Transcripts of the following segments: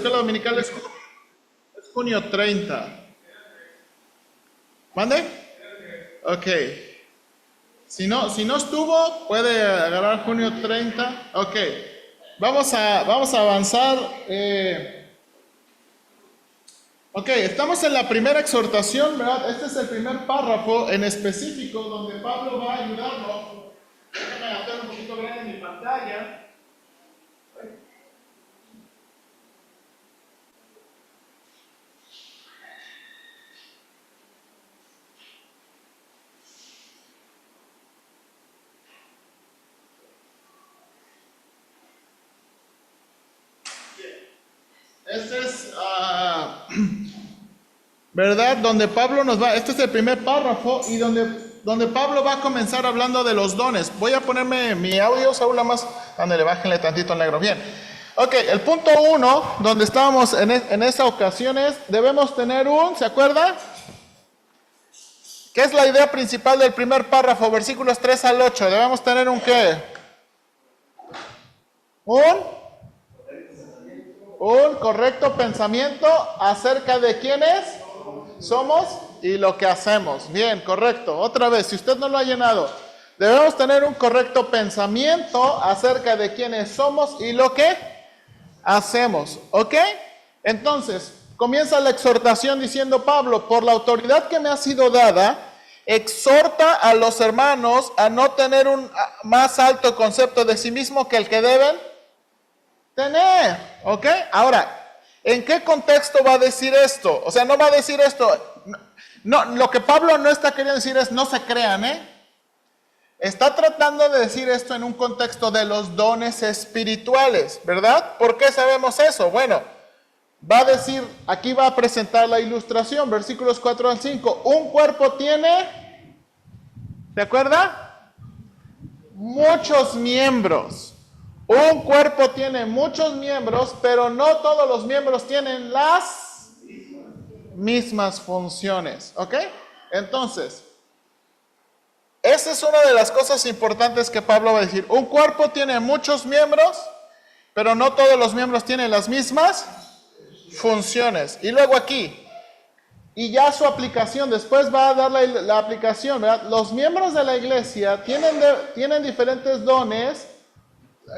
escuela dominical es junio 30. ¿Mande? Ok. Si no estuvo, puede agarrar junio 30. Ok. Vamos a avanzar. Ok, estamos en la primera exhortación, ¿verdad? Este es el primer párrafo en específico donde Pablo va a ayudarnos. Déjame hacer un poquito grande mi pantalla. Este es, ¿verdad? Donde Pablo nos va, este es el primer párrafo y donde Pablo va a comenzar hablando de los dones. Voy a ponerme mi audio, Saúl, más, dándole, bájenle tantito al negro. Bien. Ok, el punto 1, donde estábamos en esa ocasión es, debemos tener ¿se acuerda? ¿Qué es la idea principal del primer párrafo? Versículos 3 al 8. Debemos tener ¿un qué? Un correcto pensamiento acerca de quiénes somos y lo que hacemos. Bien, correcto. Otra vez, si usted no lo ha llenado, debemos tener un correcto pensamiento acerca de quiénes somos y lo que hacemos. ¿Ok? Entonces, comienza la exhortación diciendo Pablo, por la autoridad que me ha sido dada, exhorta a los hermanos a no tener un más alto concepto de sí mismo que el que deben tener, ¿ok? Ahora, ¿en qué contexto va a decir esto? O sea, no va a decir esto, no, lo que Pablo no está queriendo decir es no se crean, Está tratando de decir esto en un contexto de los dones espirituales, ¿verdad? ¿Por qué sabemos eso? Bueno, va a decir, aquí va a presentar la ilustración, versículos 4 al 5, un cuerpo tiene, ¿se acuerda? Muchos miembros. Un cuerpo tiene muchos miembros, pero no todos los miembros tienen las mismas funciones. ¿Ok? Entonces, esa es una de las cosas importantes que Pablo va a decir. Un cuerpo tiene muchos miembros, pero no todos los miembros tienen las mismas funciones. Y luego aquí, y ya su aplicación, después va a dar la aplicación, ¿verdad? Los miembros de la iglesia tienen diferentes dones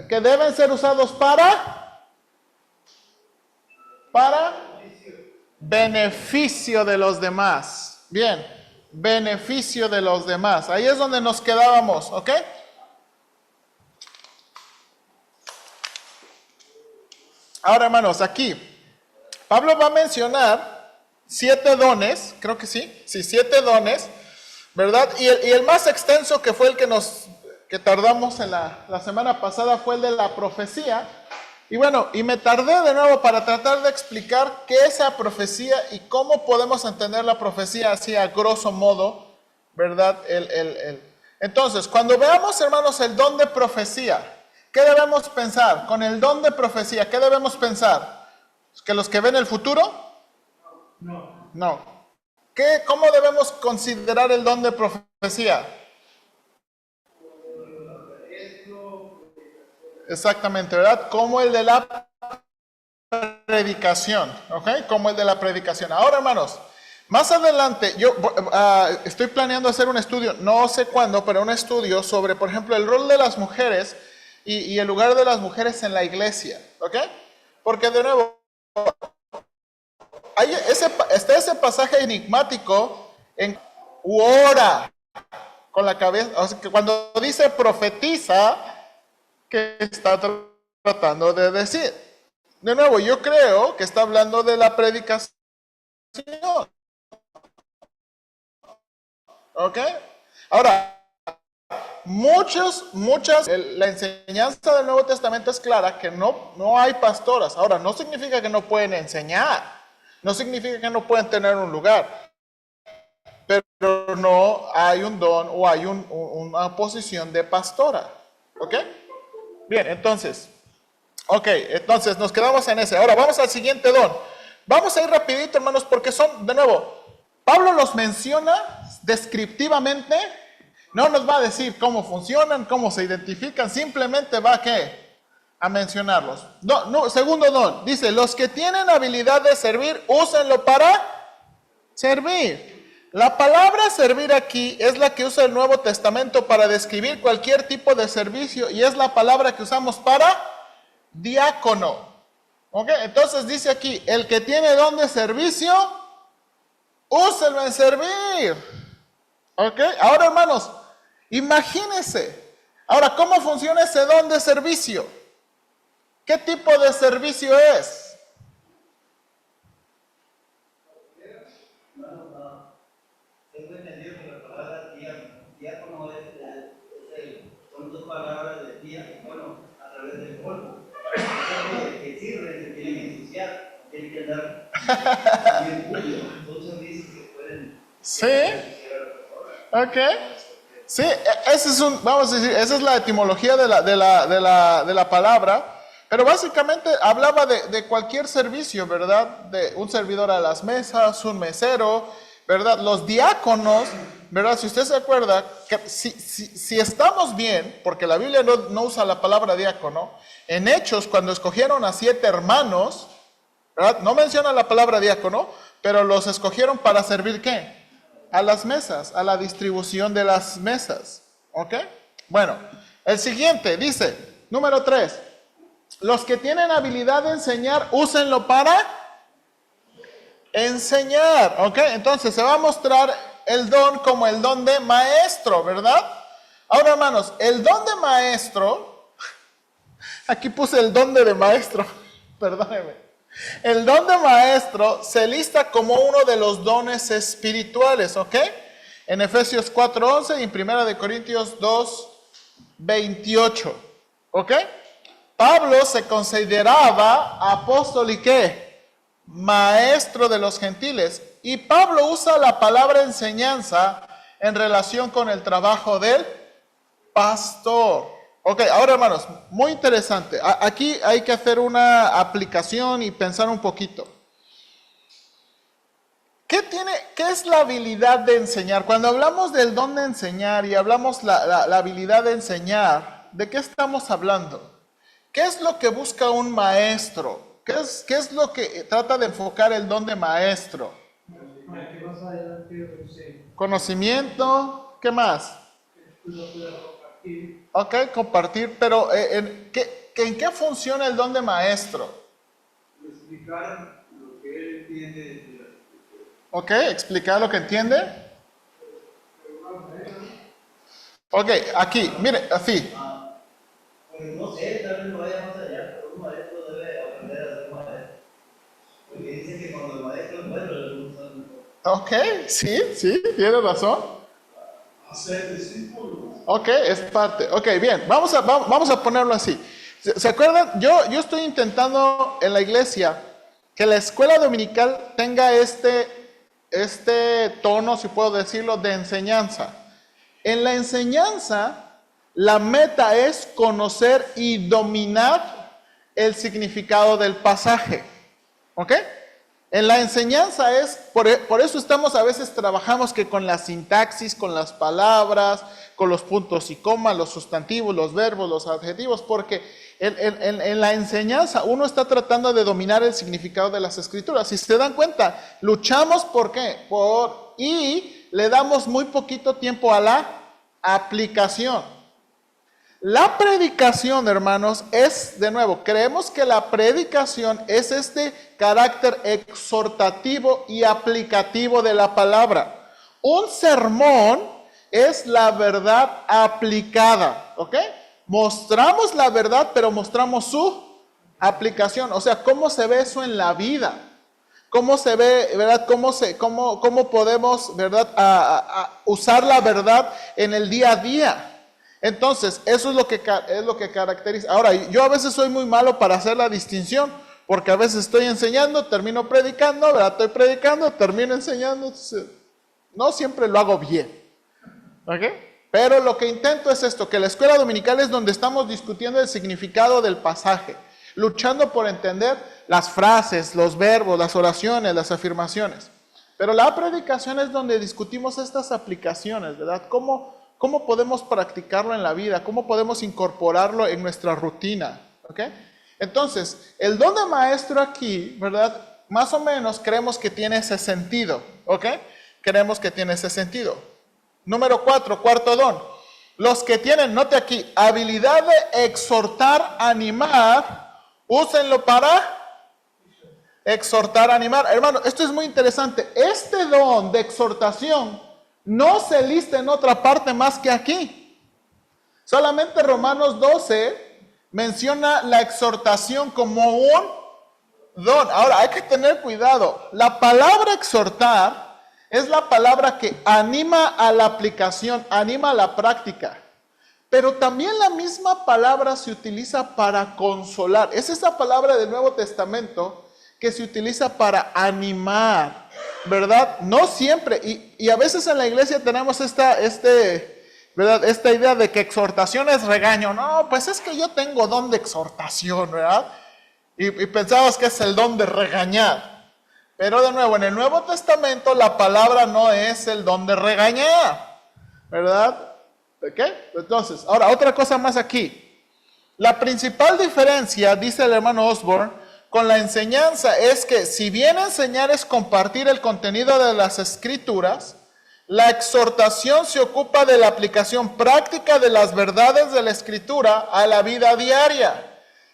que deben ser usados para beneficio de los demás. Bien, beneficio de los demás. Ahí es donde nos quedábamos, ¿ok? Ahora, hermanos, aquí Pablo va a mencionar 7 dones, creo que sí, 7 dones, ¿verdad? Y el más extenso que fue el que tardamos en la semana pasada fue el de la profecía. Y bueno, y me tardé de nuevo para tratar de explicar qué es la profecía y cómo podemos entender la profecía así a grosso modo, ¿verdad? Entonces, cuando veamos, hermanos, el don de profecía, ¿qué debemos pensar? Con el don de profecía, ¿qué debemos pensar? ¿Que los que ven el futuro? No. ¿Cómo debemos considerar el don de profecía? Exactamente, ¿verdad? Como el de la predicación, ¿ok? Como el de la predicación. Ahora, hermanos, más adelante, yo estoy planeando hacer un estudio, no sé cuándo, pero un estudio sobre, por ejemplo, el rol de las mujeres y el lugar de las mujeres en la iglesia, ¿ok? Porque, de nuevo, está ese pasaje enigmático en ora con la cabeza, o sea, que cuando dice profetiza, ¿qué está tratando de decir? De nuevo, yo creo que está hablando de la predicación. ¿Ok? Ahora, la enseñanza del Nuevo Testamento es clara que no hay pastoras. Ahora, no significa que no pueden enseñar. No significa que no pueden tener un lugar. Pero no hay un don o hay una posición de pastora. ¿Ok? Bien, entonces nos quedamos en ese. Ahora vamos al siguiente don. Vamos a ir rapidito, hermanos, porque son, de nuevo, Pablo los menciona descriptivamente. No nos va a decir cómo funcionan, cómo se identifican, simplemente va a mencionarlos. Segundo don, dice, los que tienen habilidad de servir, úsenlo para servir. La palabra servir aquí es la que usa el Nuevo Testamento para describir cualquier tipo de servicio y es la palabra que usamos para diácono. ¿Ok? Entonces dice aquí, el que tiene don de servicio, úselo en servir. ¿Ok? Ahora, hermanos, imagínense. Ahora, ¿cómo funciona ese don de servicio? ¿Qué tipo de servicio es? Tengo entendido que la palabra diácono son dos palabras de diácono a través del polvo. Que sirven, se quieren ensuciar, tienen que dar bien puro. Entonces dice que pueden. Sí. Ok. Sí, ese es vamos a decir, esa es la etimología de la palabra. Pero básicamente hablaba de cualquier servicio, ¿verdad? De un servidor a las mesas, un mesero, ¿verdad? Los diáconos, ¿verdad? Si usted se acuerda, que si estamos bien, porque la Biblia no usa la palabra diácono, en Hechos, cuando escogieron a 7 hermanos, ¿verdad? No menciona la palabra diácono, pero los escogieron para servir, ¿qué? A las mesas, a la distribución de las mesas, ¿ok? Bueno, el siguiente dice, número 3. Los que tienen habilidad de enseñar, úsenlo para enseñar, ¿ok? Entonces se va a mostrar el don como el don de maestro, ¿verdad? Ahora, hermanos, el don de maestro, aquí puse el don de maestro, perdónenme. El don de maestro se lista como uno de los dones espirituales, ¿ok? En Efesios 4:11 y en 1 Corintios 2:28, ¿ok? Pablo se consideraba apóstol y ¿qué? Maestro de los gentiles. Y Pablo usa la palabra enseñanza en relación con el trabajo del pastor. Ok, ahora hermanos, muy interesante. Aquí hay que hacer una aplicación y pensar un poquito. ¿Qué es la habilidad de enseñar? Cuando hablamos del don de enseñar y hablamos la habilidad de enseñar, ¿de qué estamos hablando? ¿Qué es lo que busca un maestro? ¿Qué es lo que trata de enfocar el don de maestro? Conocimiento, ¿qué más? Ok, compartir, pero ¿en qué funciona el don de maestro? Explicar lo que él entiende. Ok, explicar lo que entiende. Ok, aquí, mire, así. Pues no sé, tal vez no vaya más allá, pero un maestro debe aprender a ser maestro. Porque dicen que cuando el maestro es bueno, los alumnos son mejor. Ok, sí, tiene razón. Hacer discípulos. Ok, es parte. Ok, bien, vamos a ponerlo así. ¿Se acuerdan? Yo estoy intentando en la iglesia que la escuela dominical tenga este tono, si puedo decirlo, de enseñanza. En la enseñanza, la meta es conocer y dominar el significado del pasaje. ¿Ok? En la enseñanza por eso a veces trabajamos que con la sintaxis, con las palabras, con los puntos y comas, los sustantivos, los verbos, los adjetivos, porque en la enseñanza uno está tratando de dominar el significado de las escrituras. Si se dan cuenta, luchamos ¿por qué? Y le damos muy poquito tiempo a la aplicación. La predicación, hermanos, de nuevo, creemos que la predicación es este carácter exhortativo y aplicativo de la palabra. Un sermón es la verdad aplicada, ¿ok? Mostramos la verdad, pero mostramos su aplicación. O sea, ¿cómo se ve eso en la vida? ¿Cómo se ve, verdad? ¿Cómo podemos, verdad, usar la verdad en el día a día? Entonces, eso es lo que caracteriza. Ahora, yo a veces soy muy malo para hacer la distinción, porque a veces estoy enseñando, termino predicando, ¿verdad? Estoy predicando, termino enseñando. Entonces, no siempre lo hago bien. ¿Ok? Pero lo que intento es esto, que la escuela dominical es donde estamos discutiendo el significado del pasaje, luchando por entender las frases, los verbos, las oraciones, las afirmaciones. Pero la predicación es donde discutimos estas aplicaciones, ¿verdad? ¿Cómo podemos practicarlo en la vida? ¿Cómo podemos incorporarlo en nuestra rutina? ¿Ok? Entonces, el don de maestro aquí, ¿verdad? Más o menos creemos que tiene ese sentido. ¿Ok? Creemos que tiene ese sentido. Número 4, cuarto don. Los que tienen, note aquí, habilidad de exhortar, animar, úsenlo para exhortar, animar. Hermano, esto es muy interesante. Este don de exhortación no se lista en otra parte más que aquí. Solamente Romanos 12 menciona la exhortación como un don. Ahora, hay que tener cuidado. La palabra exhortar es la palabra que anima a la aplicación, anima a la práctica. Pero también la misma palabra se utiliza para consolar. Es esa palabra del Nuevo Testamento que se utiliza para animar, ¿verdad? No siempre. Y a veces en la iglesia tenemos ¿verdad? Esta idea de que exhortación es regaño. No, pues es que yo tengo don de exhortación, ¿verdad? Y pensamos que es el don de regañar. Pero de nuevo, en el Nuevo Testamento la palabra no es el don de regañar, ¿verdad? ¿Ok? Entonces, ahora otra cosa más aquí. La principal diferencia, dice el hermano Osborne, con la enseñanza es que si bien enseñar es compartir el contenido de las escrituras, la exhortación se ocupa de la aplicación práctica de las verdades de la escritura a la vida diaria.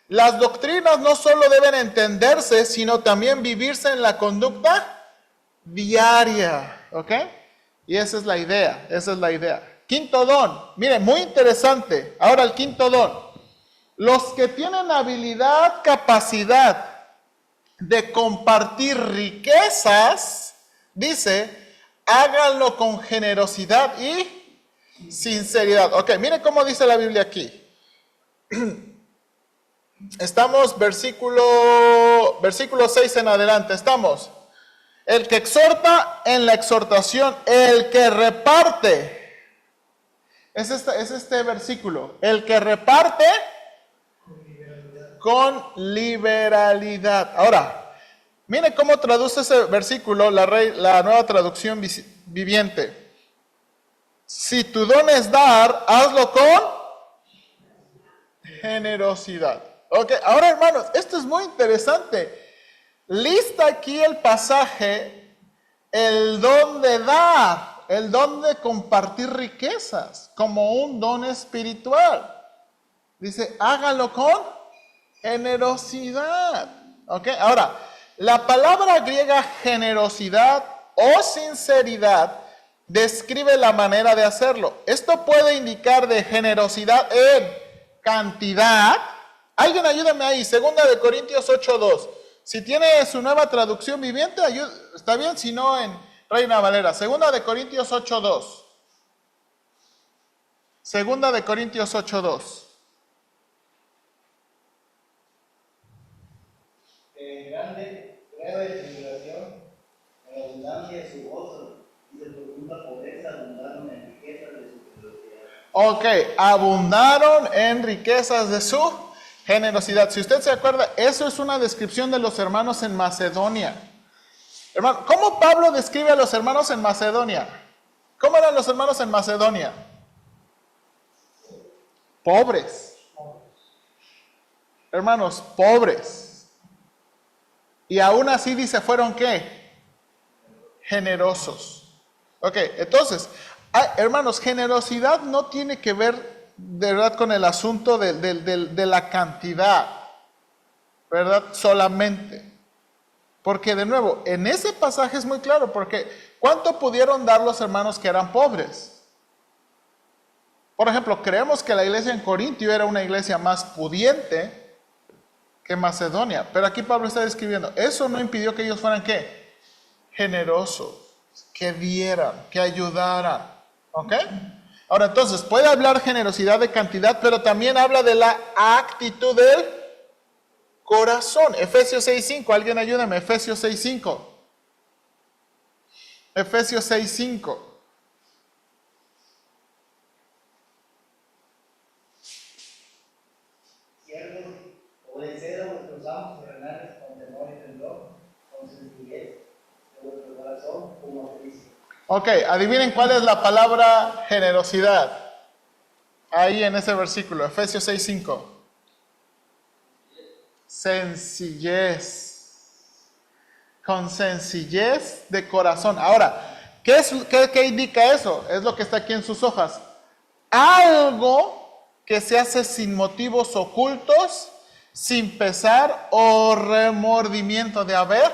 Las doctrinas no solo deben entenderse, sino también vivirse en la conducta diaria. ¿Ok? Y esa es la idea, esa es la idea. Quinto don, mire, muy interesante. Ahora el quinto don. Los que tienen habilidad, capacidad de compartir riquezas, dice, háganlo con generosidad y sinceridad. Ok, mire cómo dice la Biblia aquí. Estamos versículo 6 en adelante, estamos. El que exhorta en la exhortación, el que reparte. Es este versículo. El que reparte con liberalidad. Ahora, mire cómo traduce ese versículo la Nueva Traducción Viviente. Si tu don es dar, hazlo con generosidad. Ok, ahora hermanos, esto es muy interesante. Lista aquí el pasaje, el don de dar, el don de compartir riquezas, como un don espiritual. Dice, hágalo con generosidad. Ok, ahora, la palabra griega generosidad o sinceridad describe la manera de hacerlo. Esto puede indicar de generosidad en cantidad. Alguien ayúdame ahí, 2 Corintios 8:2. Si tiene su nueva traducción viviente, está bien, si no en Reina Valera. 2 Corintios 8:2. 2 Corintios 8:2. Grande prueba de tribulación, en abundancia de su gozo y de profunda pobreza abundaron en riquezas de su generosidad. Ok, abundaron en riquezas de su generosidad. Si usted se acuerda, eso es una descripción de los hermanos en Macedonia. Hermano, ¿cómo Pablo describe a los hermanos en Macedonia? ¿Cómo eran los hermanos en Macedonia? Pobres. Hermanos, pobres. Y aún así dice, ¿fueron qué? Generosos. Ok, entonces, hermanos, generosidad no tiene que ver de verdad con el asunto de la cantidad, ¿verdad? Solamente. Porque de nuevo, en ese pasaje es muy claro, porque ¿cuánto pudieron dar los hermanos que eran pobres? Por ejemplo, creemos que la iglesia en Corintio era una iglesia más pudiente que Macedonia, pero aquí Pablo está describiendo, eso no impidió que ellos fueran ¿qué? Generosos, que dieran, que ayudaran, ¿ok? Ahora entonces, puede hablar generosidad de cantidad, pero también habla de la actitud del corazón. Efesios 6:5, alguien ayúdame, Efesios 6:5. Efesios 6:5. Siervos, obedeced a vuestros amos terrenales con temor y temblor, con sencillez de vuestro corazón como a Cristo. Ok, adivinen cuál es la palabra generosidad. Ahí en ese versículo, Efesios 6:5. sencillez. Con sencillez de corazón. Ahora, ¿qué indica eso? Es lo que está aquí en sus hojas. Algo que se hace sin motivos ocultos, sin pesar o remordimiento de haber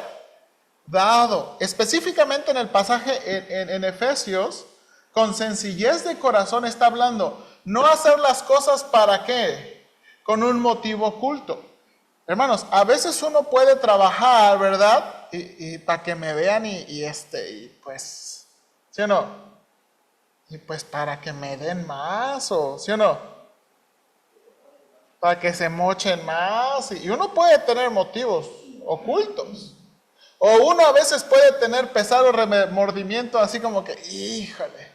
dado. Específicamente en el pasaje en Efesios, con sencillez de corazón está hablando, no hacer las cosas para qué, con un motivo oculto. Hermanos, a veces uno puede trabajar, ¿verdad? Y para que me vean y pues, ¿sí o no? Y pues para que me den más, o ¿sí o no? Para que se mochen más. Y uno puede tener motivos ocultos. O uno a veces puede tener pesado remordimiento, así como que, híjole,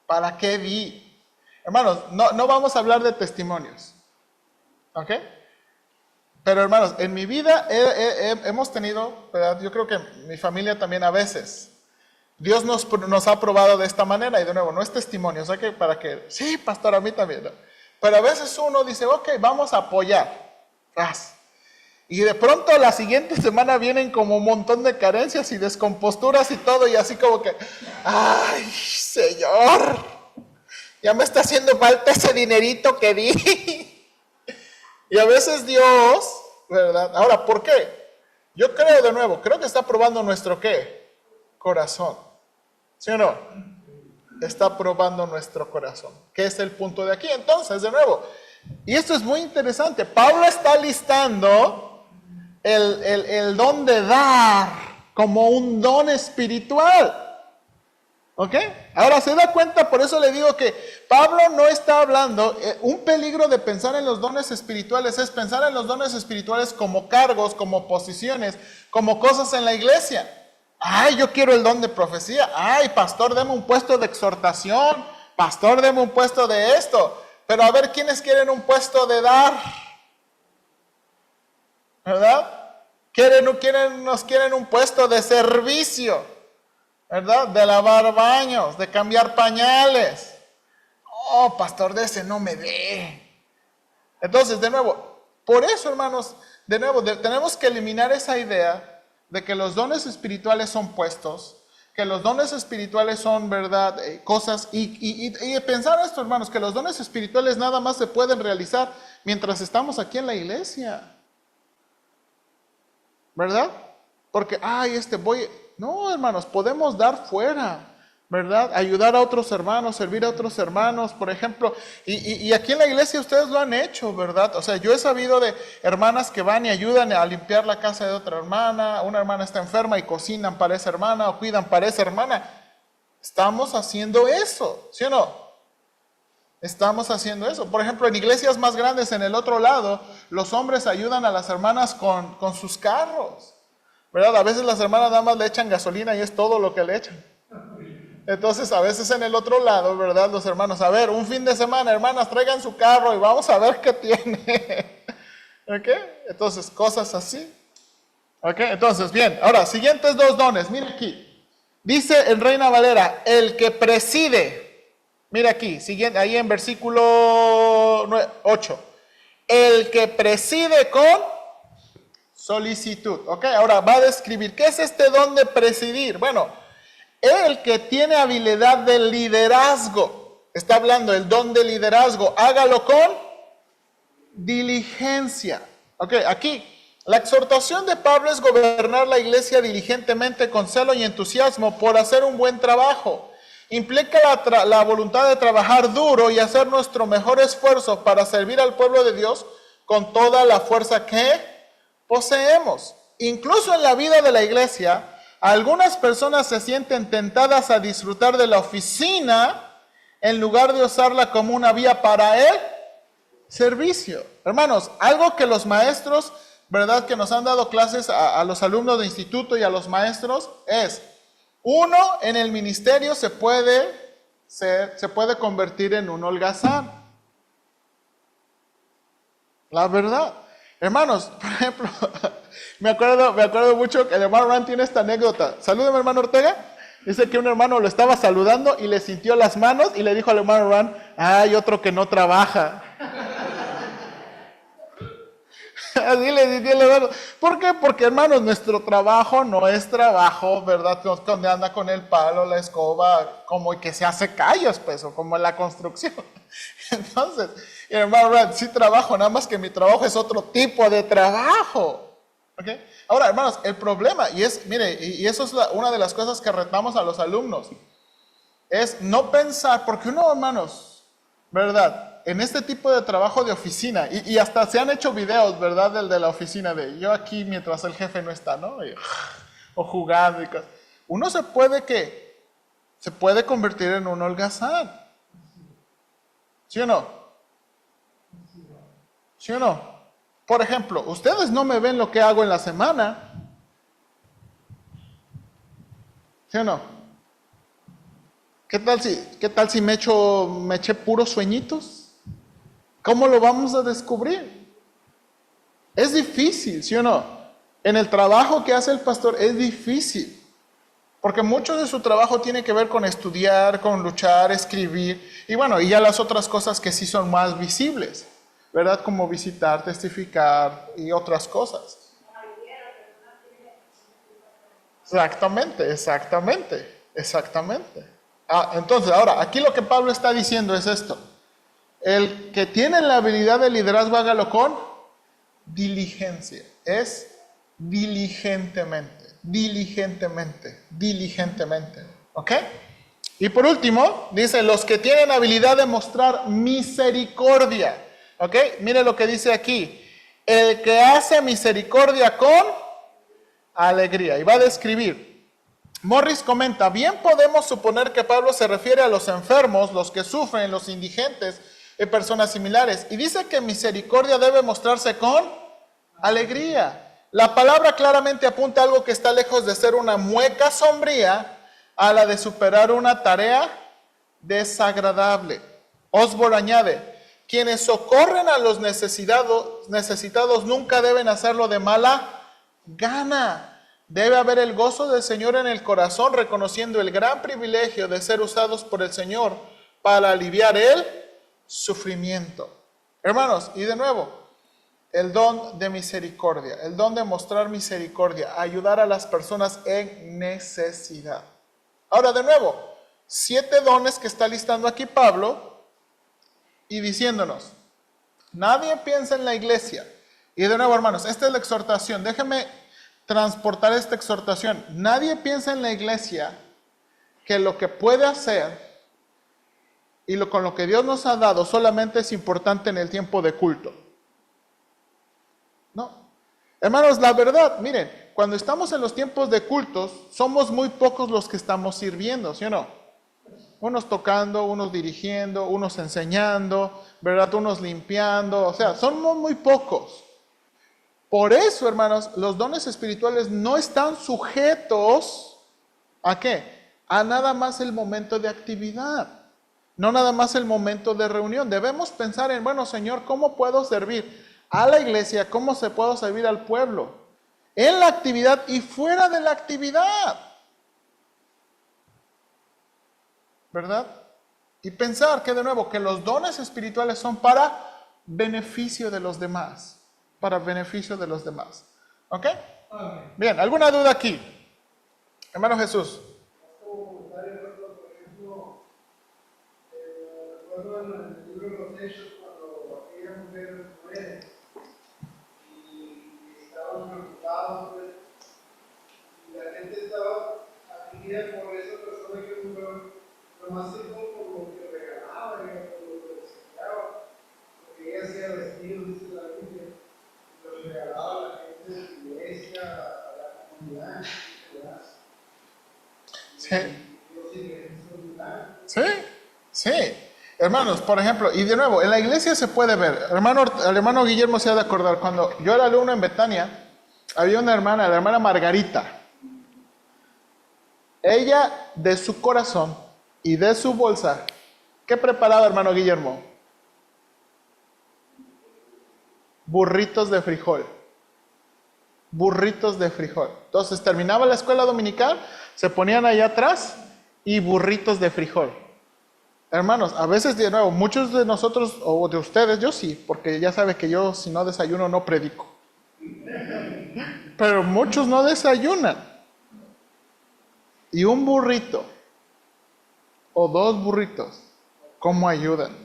¿para qué di? Hermanos, no vamos a hablar de testimonios. ¿Ok? Pero hermanos, en mi vida hemos tenido, ¿verdad? Yo creo que mi familia también a veces, Dios nos ha probado de esta manera, y de nuevo, no es testimonio, o sea que sí, pastor, a mí también, ¿no? Pero a veces uno dice, ok, vamos a apoyar, y de pronto la siguiente semana vienen como un montón de carencias y descomposturas y todo, y así como que, ay, Señor, ya me está haciendo falta ese dinerito que di. Y a veces Dios, ¿verdad? Ahora, ¿por qué? Yo creo de nuevo, creo que está probando nuestro ¿qué? Corazón. ¿Sí o no? Está probando nuestro corazón. ¿Qué es el punto de aquí? Entonces, de nuevo, y esto es muy interesante, Pablo está listando el don de dar como un don espiritual. ¿Ok? Ahora se da cuenta, por eso le digo que Pablo no está hablando, un peligro de pensar en los dones espirituales es pensar en los dones espirituales como cargos, como posiciones, como cosas en la iglesia. Ay, yo quiero el don de profecía. Ay, pastor, deme un puesto de exhortación. Pastor, deme un puesto de esto. Pero a ver, ¿quiénes quieren un puesto de dar? ¿Verdad? Nos quieren un puesto de servicio. ¿Verdad? De lavar baños, de cambiar pañales. Oh, pastor, de ese no me dé. Entonces, de nuevo, por eso, hermanos, de nuevo, tenemos que eliminar esa idea de que los dones espirituales son puestos, que los dones espirituales son, ¿verdad? Cosas, y pensar esto, hermanos, que los dones espirituales nada más se pueden realizar mientras estamos aquí en la iglesia. ¿Verdad? Porque, no, hermanos, podemos dar fuera, ¿verdad? Ayudar a otros hermanos, servir a otros hermanos, por ejemplo. Y aquí en la iglesia ustedes lo han hecho, ¿verdad? O sea, yo he sabido de hermanas que van y ayudan a limpiar la casa de otra hermana. Una hermana está enferma y cocinan para esa hermana o cuidan para esa hermana. Estamos haciendo eso, ¿sí o no? Estamos haciendo eso. Por ejemplo, en iglesias más grandes en el otro lado, los hombres ayudan a las hermanas con sus carros. ¿Verdad? A veces las hermanas nada más le echan gasolina y es todo lo que le echan. Entonces, a veces en el otro lado, ¿verdad? Los hermanos, a ver, un fin de semana, hermanas, traigan su carro y vamos a ver qué tiene. ¿Ok? Entonces, cosas así. ¿Ok? Entonces, bien. Ahora, siguientes dos dones. Mira aquí. Dice en Reina Valera, el que preside. Mira aquí, siguiente, ahí en versículo 8. El que preside con solicitud. Ok, ahora va a describir, ¿qué es este don de presidir? Bueno, el que tiene habilidad de liderazgo, está hablando el don de liderazgo, hágalo con diligencia. Ok, aquí, la exhortación de Pablo es gobernar la iglesia diligentemente con celo y entusiasmo por hacer un buen trabajo. Implica la voluntad de trabajar duro y hacer nuestro mejor esfuerzo para servir al pueblo de Dios con toda la fuerza que poseemos. Incluso en la vida de la iglesia, algunas personas se sienten tentadas a disfrutar de la oficina en lugar de usarla como una vía para el servicio. Hermanos, algo que los maestros, ¿verdad? Que nos han dado clases a los alumnos de instituto y a los maestros es, uno en el ministerio se puede convertir en un holgazán. La verdad. Hermanos, por ejemplo, me acuerdo mucho que el hermano Ran tiene esta anécdota. Salúdeme, hermano Ortega. Dice que un hermano lo estaba saludando y le sintió las manos y le dijo al hermano Ran, hay otro que no trabaja. Así le decía el hermano. ¿Por qué? Porque, hermanos, nuestro trabajo no es trabajo, ¿verdad? Donde anda con el palo, la escoba, como que se hace callos, pues, o como en la construcción. Entonces, hermano, sí trabajo, nada más que mi trabajo es otro tipo de trabajo. ¿Ok? Ahora, hermanos, el problema, y es, mire, y eso es una de las cosas que retamos a los alumnos, es no pensar, porque uno, hermanos, ¿verdad? En este tipo de trabajo de oficina, y hasta se han hecho videos, ¿verdad? Del de la oficina, de yo aquí mientras el jefe no está, ¿no? O jugando y cosas. Uno se puede convertir en un holgazán. ¿Sí o no? ¿Sí o no? Por ejemplo, ustedes no me ven lo que hago en la semana. ¿Sí o no? ¿Qué tal si me eché puros sueñitos? ¿Cómo lo vamos a descubrir? Es difícil, ¿sí o no? En el trabajo que hace el pastor es difícil. Porque mucho de su trabajo tiene que ver con estudiar, con luchar, escribir. Y bueno, y ya las otras cosas que sí son más visibles, ¿verdad? Como visitar, testificar y otras cosas. Exactamente. Entonces, ahora, aquí lo que Pablo está diciendo es esto. El que tiene la habilidad de liderazgo, hágalo con diligencia. Es diligentemente. ¿Ok? Y por último, dice, los que tienen habilidad de mostrar misericordia. ¿Ok? Mire lo que dice aquí. El que hace misericordia con alegría. Y va a describir. Morris comenta, bien podemos suponer que Pablo se refiere a los enfermos, los que sufren, los indigentes y personas similares. Y dice que misericordia debe mostrarse con alegría. La palabra claramente apunta a algo que está lejos de ser una mueca sombría a la de superar una tarea desagradable. Osborne añade, quienes socorren a los necesitados nunca deben hacerlo de mala gana. Debe haber el gozo del Señor en el corazón, reconociendo el gran privilegio de ser usados por el Señor para aliviar el sufrimiento. Hermanos, y de nuevo, el don de misericordia, el don de mostrar misericordia, ayudar a las personas en necesidad. Ahora, de nuevo, 7 dones que está listando aquí Pablo y diciéndonos, nadie piensa en la iglesia. Y de nuevo, hermanos, esta es la exhortación. Déjenme transportar esta exhortación. Nadie piensa en la iglesia que lo que puede hacer y con lo que Dios nos ha dado solamente es importante en el tiempo de culto. No. Hermanos, la verdad, miren, cuando estamos en los tiempos de cultos, somos muy pocos los que estamos sirviendo, ¿sí o no? Unos tocando, unos dirigiendo, unos enseñando, ¿verdad? Unos limpiando, o sea, somos muy pocos. Por eso, hermanos, los dones espirituales no están sujetos ¿a qué? A nada más el momento de actividad, no nada más el momento de reunión. Debemos pensar en, bueno, Señor, ¿cómo puedo servir a la iglesia? ¿Cómo se puedo servir al pueblo? En la actividad y fuera de la actividad. ¿Verdad? Y pensar que de nuevo, que los dones espirituales son para beneficio de los demás. Para beneficio de los demás. ¿Ok? Bien, ¿alguna duda aquí? Hermano Jesús. Por ejemplo, recuerdo en el libro de los Hechos cuando aquella mujer muere y estaban preocupados, pues, y la gente estaba afligida por esa persona que murió, pero más que todo por lo que regalaba, por lo que desechaba, porque ella hacía vestidos, dice la Biblia, los regalaba a la gente de la iglesia, a la comunidad, ¿verdad? Sí. Hermanos, por ejemplo, y de nuevo, en la iglesia se puede ver. El hermano Guillermo se ha de acordar, cuando yo era alumno en Betania, había una hermana, la hermana Margarita. Ella, de su corazón y de su bolsa, ¿qué preparaba, hermano Guillermo? Burritos de frijol. Entonces terminaba la escuela dominical, se ponían allá atrás y burritos de frijol. Hermanos, a veces de nuevo, muchos de nosotros o de ustedes, yo sí, porque ya sabe que yo si no desayuno no predico. Pero muchos no desayunan. Y un burrito o 2 burritos, ¿cómo ayudan?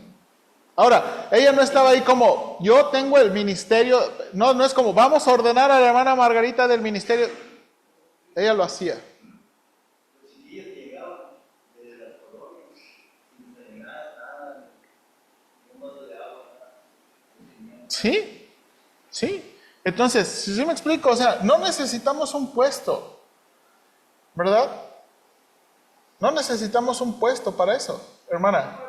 Ahora, ella no estaba ahí como, yo tengo el ministerio, no es como, vamos a ordenar a la hermana Margarita del ministerio. Ella lo hacía. Los chiquillos que llegaban desde las colonias, sin desayunar, nada, un vaso de agua, nada. Sí. Entonces, si yo me explico, o sea, no necesitamos un puesto, ¿verdad? No necesitamos un puesto para eso, hermana.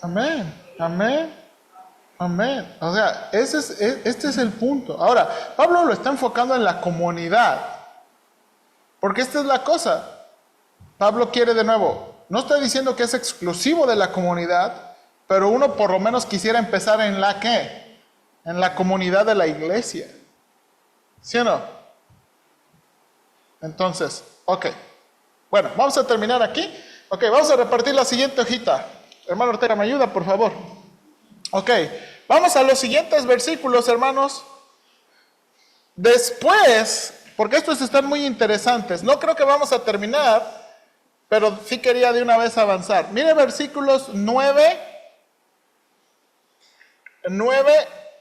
Amén. O sea, este es el punto. Ahora, Pablo lo está enfocando en la comunidad. Porque esta es la cosa. Pablo quiere de nuevo, no estoy diciendo que es exclusivo de la comunidad, pero uno por lo menos quisiera empezar en la ¿qué? En la comunidad de la iglesia. ¿Sí o no? Entonces, ok. Bueno, vamos a terminar aquí. Ok, vamos a repartir la siguiente hojita. Hermano Ortega, ¿me ayuda, por favor? Ok, vamos a los siguientes versículos, hermanos. Después, porque estos están muy interesantes, no creo que vamos a terminar, pero sí quería de una vez avanzar. Mire versículos 9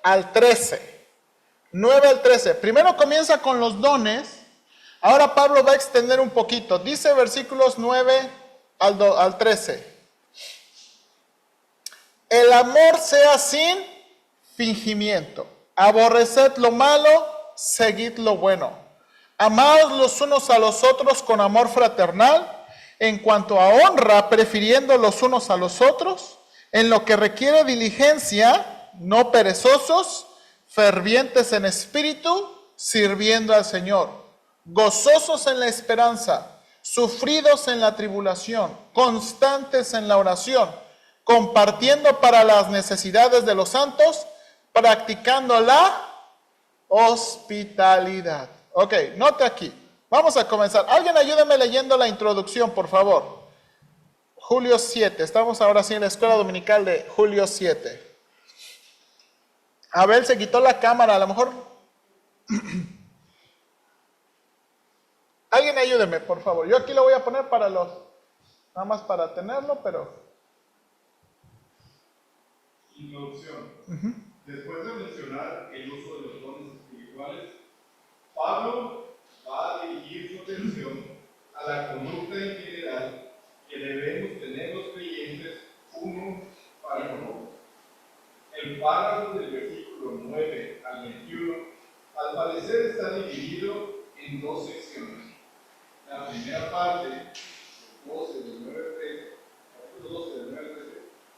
al 13. 9 al 13. Primero comienza con los dones. Ahora Pablo va a extender un poquito. Dice versículos 9 al 13. El amor sea sin fingimiento. Aborreced lo malo, seguid lo bueno. Amaos los unos a los otros con amor fraternal. En cuanto a honra, prefiriendo los unos a los otros. En lo que requiere diligencia, no perezosos, fervientes en espíritu, sirviendo al Señor. Gozosos en la esperanza, sufridos en la tribulación, constantes en la oración, compartiendo para las necesidades de los santos, practicando la hospitalidad. Ok, note aquí. Vamos a comenzar. Alguien ayúdeme leyendo la introducción, por favor. Julio 7. Estamos ahora sí en la escuela dominical de Julio 7. Abel se quitó la cámara, a lo mejor. Alguien ayúdeme, por favor. Yo aquí lo voy a poner para los, nada más para tenerlo, pero. Introducción. Después de mencionar el uso de los dones espirituales, Pablo va a dirigir su atención a la conducta en general que debemos tener los creyentes uno para con otro. El párrafo del versículo 9 al 21, al parecer, está dividido en 2 secciones. La primera parte, 12 del 9 al 13, capítulo 12 del 9 al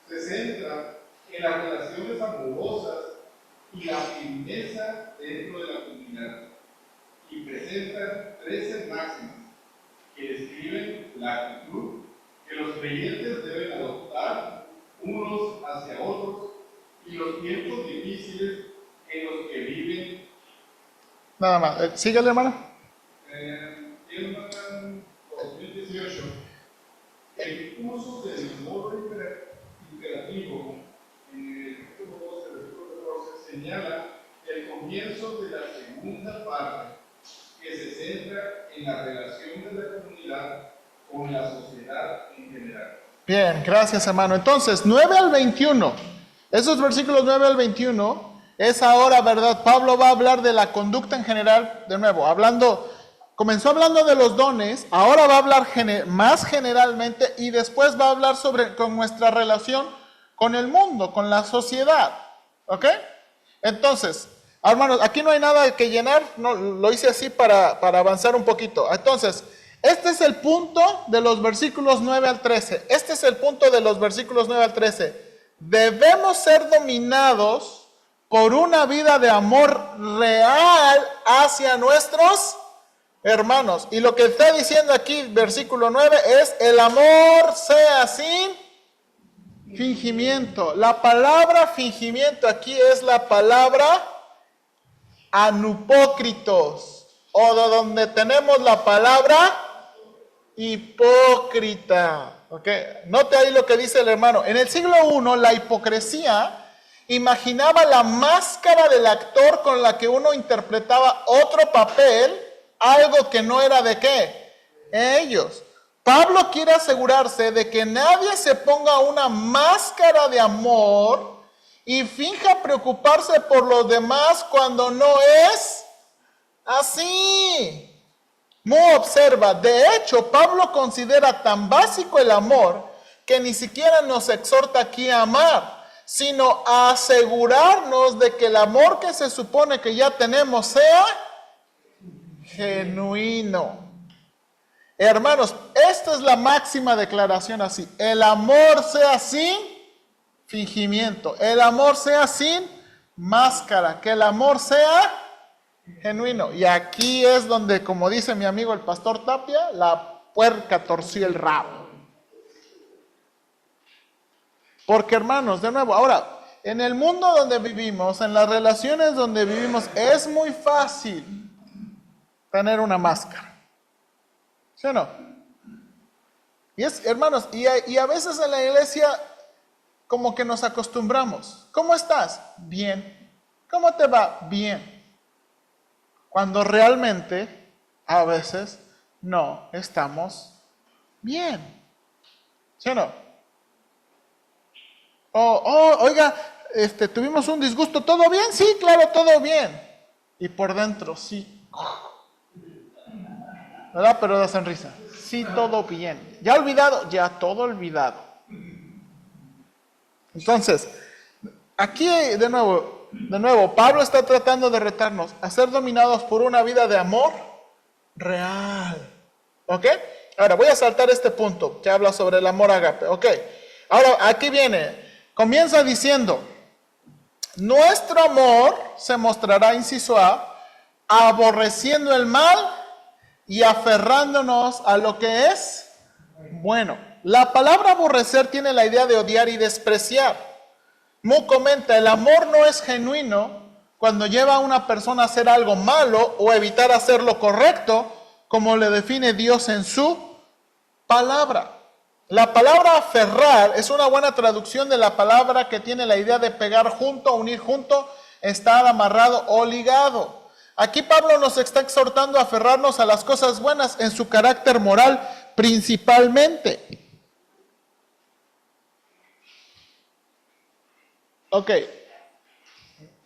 13, se centra en las relaciones amorosas y la firmeza dentro de la comunidad, y presentan 13 máximas que describen la actitud que los creyentes deben adoptar unos hacia otros y los tiempos difíciles en los que viven. Nada más. Síguele, hermano. En 2018, el uso del modo imperativo en el capítulo 12, versículo 14, señala el comienzo de la segunda parte, que se centra en la relación de la comunidad con la sociedad en general. Bien, gracias, hermano. Entonces, 9 al 21. Esos versículos 9 al 21 es ahora, ¿verdad? Pablo va a hablar de la conducta en general, de nuevo, comenzó hablando de los dones, ahora va a hablar más generalmente y después va a hablar con nuestra relación con el mundo, con la sociedad. ¿Ok? Entonces, hermanos, aquí no hay nada que llenar, no, lo hice así para avanzar un poquito. Entonces, este es el punto de los versículos 9 al 13. Este es el punto de los versículos 9 al 13. Debemos ser dominados por una vida de amor real hacia nuestros hermanos. Y lo que está diciendo aquí, versículo 9, es el amor sea sin fingimiento. La palabra fingimiento aquí es la palabra anupócritos. o de donde tenemos la palabra hipócrita. ¿Okay? Note ahí lo que dice el hermano. En el siglo I, la hipocresía imaginaba la máscara del actor con la que uno interpretaba otro papel, algo que no era de qué, ellos. Pablo quiere asegurarse de que nadie se ponga una máscara de amor y finja preocuparse por los demás cuando no es así. Mo observa, de hecho, Pablo considera tan básico el amor que ni siquiera nos exhorta aquí a amar, sino a asegurarnos de que el amor que se supone que ya tenemos sea genuino. Hermanos, esta es la máxima declaración así. El amor sea sin fingimiento. El amor sea sin máscara. Que el amor sea genuino. Y aquí es donde, como dice mi amigo el pastor Tapia, la puerca torció el rabo. Porque hermanos, de nuevo, ahora, en el mundo donde vivimos, en las relaciones donde vivimos, es muy fácil tener una máscara. ¿Sí o no? Y es, hermanos, y a veces en la iglesia como que nos acostumbramos. ¿Cómo estás? Bien. ¿Cómo te va? Bien. Cuando realmente, a veces, no estamos bien. ¿Sí o no? Oiga, tuvimos un disgusto. ¿Todo bien? Sí, claro, todo bien. Y por dentro, sí. ¿Verdad? Pero da sonrisa. Sí, todo bien. ¿Ya olvidado? Ya todo olvidado. Entonces, aquí de nuevo, Pablo está tratando de retarnos a ser dominados por una vida de amor real. ¿Ok? Ahora, voy a saltar este punto que habla sobre el amor ágape. ¿Ok? Ahora, aquí viene. Comienza diciendo, nuestro amor se mostrará, inciso A, aborreciendo el mal y aferrándonos a lo que es bueno. La palabra aborrecer tiene la idea de odiar y despreciar. Mu comenta, el amor no es genuino cuando lleva a una persona a hacer algo malo o evitar hacer lo correcto, como le define Dios en su palabra. La palabra aferrar es una buena traducción de la palabra que tiene la idea de pegar junto, unir junto, estar amarrado o ligado. Aquí Pablo nos está exhortando a aferrarnos a las cosas buenas en su carácter moral principalmente. Ok.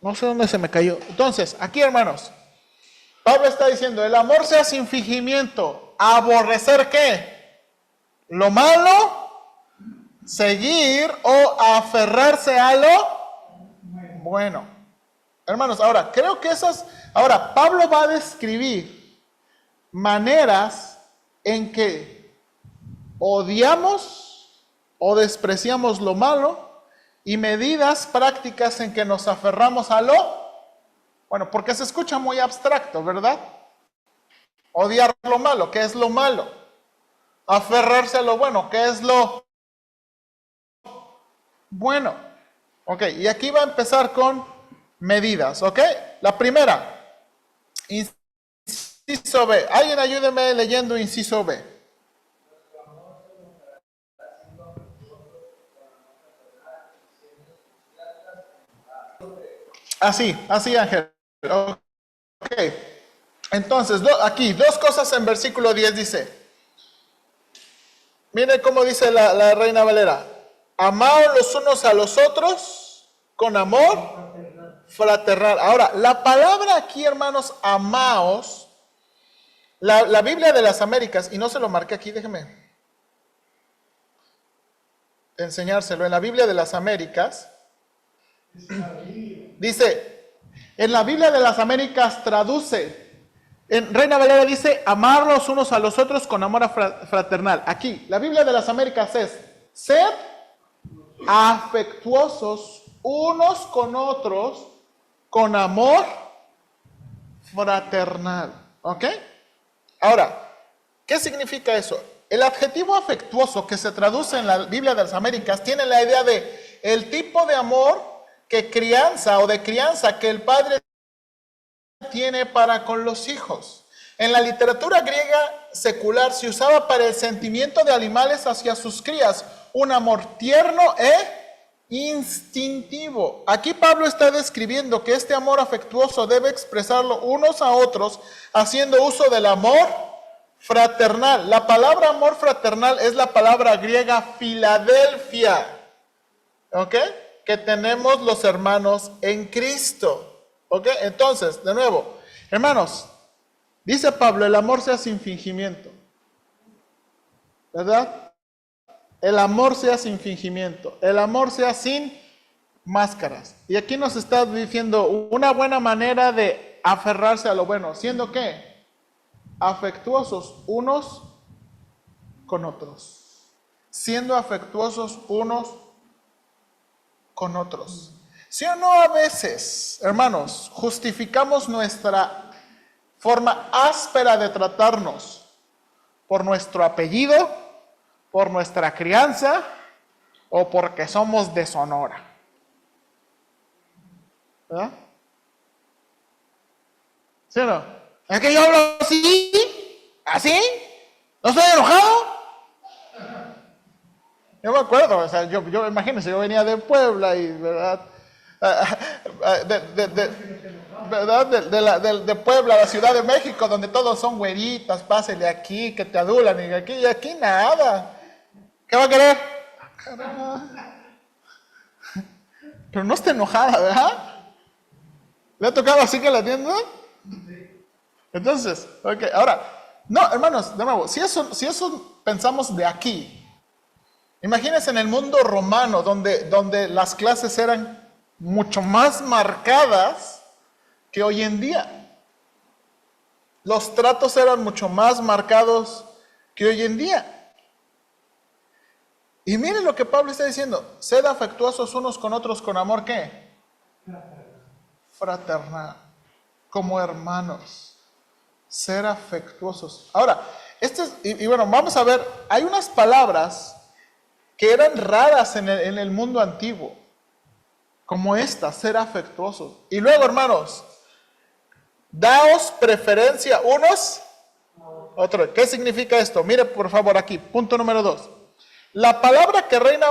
No sé dónde se me cayó. Entonces, aquí hermanos, Pablo está diciendo, el amor sea sin fingimiento. ¿Aborrecer qué? Lo malo, seguir o aferrarse a lo bueno. Hermanos, ahora, creo que ahora, Pablo va a describir maneras en que odiamos o despreciamos lo malo y medidas prácticas en que nos aferramos a lo bueno, porque se escucha muy abstracto, ¿verdad? Odiar lo malo, ¿qué es lo malo? Aferrarse a lo bueno, ¿qué es lo bueno? Ok, y aquí va a empezar con medidas, ¿ok? La primera, inciso B. Alguien ayúdeme leyendo inciso B. Así Ángel. Ok. Entonces, aquí, dos cosas en versículo 10 dice. Miren cómo dice la Reina Valera. Amaos los unos a los otros con amor fraternal. Ahora, la palabra aquí, hermanos, amaos, la Biblia de las Américas, y no se lo marqué aquí, déjeme enseñárselo. En la Biblia de las Américas, dice, en la Biblia de las Américas traduce, en Reina Valera dice, amar los unos a los otros con amor fraternal. Aquí, la Biblia de las Américas es, sed afectuosos unos con otros con amor fraternal. ¿Ok? Ahora, ¿qué significa eso? El adjetivo afectuoso que se traduce en la Biblia de las Américas tiene la idea de el tipo de amor que crianza que el padre tiene para con los hijos. En la literatura griega secular se usaba para el sentimiento de animales hacia sus crías, un amor tierno e instintivo. Aquí Pablo está describiendo que este amor afectuoso debe expresarlo unos a otros haciendo uso del amor fraternal. La palabra amor fraternal es la palabra griega Filadelfia, ¿ok? Que tenemos los hermanos en Cristo, ¿ok? Entonces, de nuevo, hermanos, dice Pablo, el amor sea sin fingimiento, ¿verdad? El amor sea sin fingimiento, el amor sea sin máscaras. Y aquí nos está diciendo una buena manera de aferrarse a lo bueno, siendo que afectuosos unos con otros, siendo afectuosos unos con otros. ¿Sí o no a veces, hermanos, justificamos nuestra forma áspera de tratarnos por nuestro apellido, por nuestra crianza o porque somos de Sonora? ¿Verdad? ¿Sí o no? ¿Es que yo hablo así? ¿Así? ¿No estoy enojado? Yo me acuerdo, o sea, yo imagínense, yo venía de Puebla y, ¿verdad? ¿Verdad? De Puebla, la Ciudad de México, donde todos son güeritas, pásele aquí, que te adulan, y aquí nada. ¿Qué va a querer? Pero no está enojada, ¿verdad? ¿Le ha tocado así que la atienda? Entonces, ok, ahora, no, hermanos, de nuevo, si eso pensamos de aquí, imagínense en el mundo romano, donde las clases eran mucho más marcadas que hoy en día. Los tratos eran mucho más marcados que hoy en día. Y miren lo que Pablo está diciendo, sed afectuosos unos con otros con amor, ¿qué? Fraternal, como hermanos. Ser afectuosos. Ahora, y bueno, vamos a ver, hay unas palabras que eran raras en el mundo antiguo, como esta, ser afectuosos. Y luego, hermanos, daos preferencia unos otros. ¿Qué significa esto? Mire por favor aquí, punto número 2. La palabra que Reina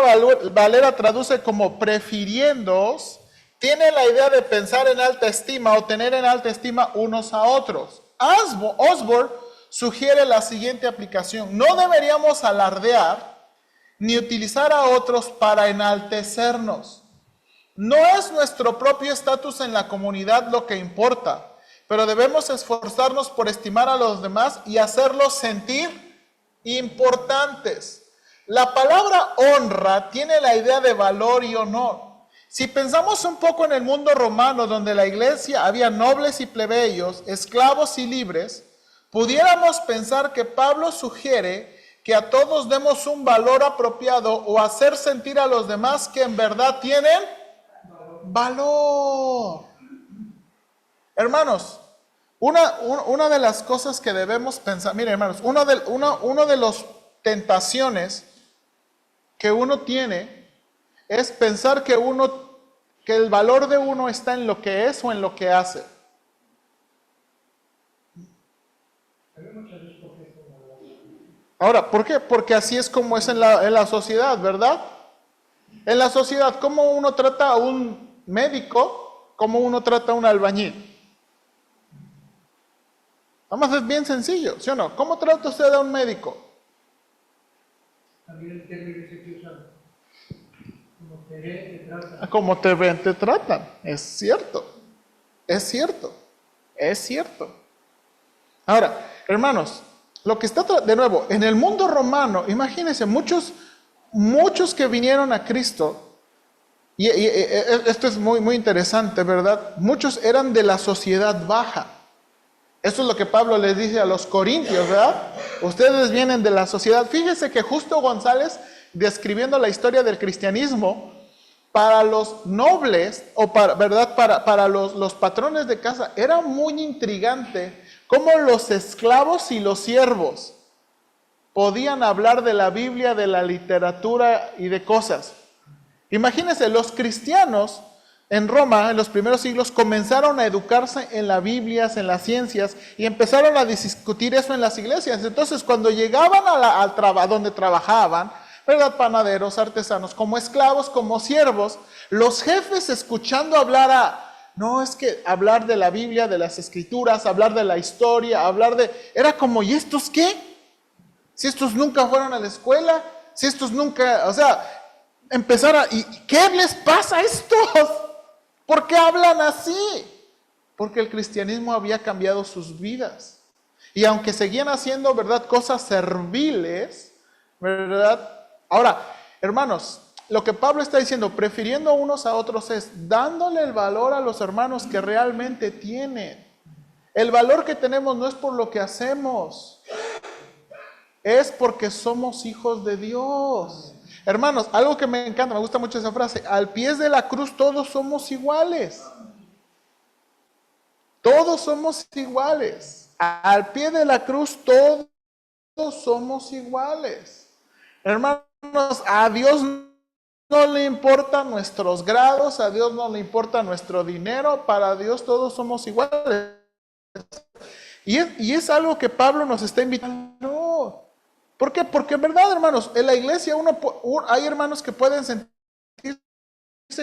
Valera traduce como prefiriéndoos, tiene la idea de pensar en alta estima o tener en alta estima unos a otros. Osborne sugiere la siguiente aplicación: no deberíamos alardear ni utilizar a otros para enaltecernos. No es nuestro propio estatus en la comunidad lo que importa, pero debemos esforzarnos por estimar a los demás y hacerlos sentir importantes. La palabra honra tiene la idea de valor y honor. Si pensamos un poco en el mundo romano, donde la iglesia había nobles y plebeyos, esclavos y libres, pudiéramos pensar que Pablo sugiere que a todos demos un valor apropiado o hacer sentir a los demás que en verdad tienen valor. Hermanos, una de las cosas que debemos pensar, miren hermanos, uno de las tentaciones que uno tiene es pensar que el valor de uno está en lo que es o en lo que hace. Ahora, ¿por qué? Porque así es como es en la sociedad, ¿verdad? En la sociedad, ¿cómo uno trata a un médico? ¿Cómo uno trata a un albañil? Además es bien sencillo, ¿sí o no? ¿Cómo trata usted a un médico? También el término que usan. Como te ven, te tratan. Como te ven, te tratan. Es cierto. Es cierto. Es cierto. Ahora, hermanos, lo que está de nuevo, en el mundo romano, imagínense, muchos que vinieron a Cristo, y esto es muy, muy interesante, ¿verdad? Muchos eran de la sociedad baja. Esto es lo que Pablo les dice a los corintios, ¿verdad? Ustedes vienen de la sociedad. Fíjese que Justo González, describiendo la historia del cristianismo, para los nobles, o para los patrones de casa, era muy intrigante cómo los esclavos y los siervos podían hablar de la Biblia, de la literatura y de cosas. Imagínense, los cristianos en Roma, en los primeros siglos, comenzaron a educarse en las Biblias, en las ciencias, y empezaron a discutir eso en las iglesias. Entonces, cuando llegaban a donde trabajaban, ¿verdad? Panaderos, artesanos, como esclavos, como siervos, los jefes escuchando hablar no, es que hablar de la Biblia, de las Escrituras, hablar de la historia, era como, ¿y estos qué? Si estos nunca fueron a la escuela, si estos nunca, o sea, ¿y qué les pasa a estos? ¿Por qué hablan así? Porque el cristianismo había cambiado sus vidas. Y aunque seguían haciendo, ¿verdad?, cosas serviles, ¿verdad? Ahora, hermanos, lo que Pablo está diciendo, prefiriendo unos a otros, es dándole el valor a los hermanos que realmente tienen. El valor que tenemos no es por lo que hacemos, es porque somos hijos de Dios. Hermanos, algo que me encanta, me gusta mucho esa frase, al pie de la cruz todos somos iguales. Todos somos iguales. Al pie de la cruz todos somos iguales. Hermanos, a Dios no le importan nuestros grados, a Dios no le importa nuestro dinero, para Dios todos somos iguales. Y es algo que Pablo nos está invitando. ¿Por qué? Porque en verdad, hermanos, en la iglesia hay hermanos que pueden sentirse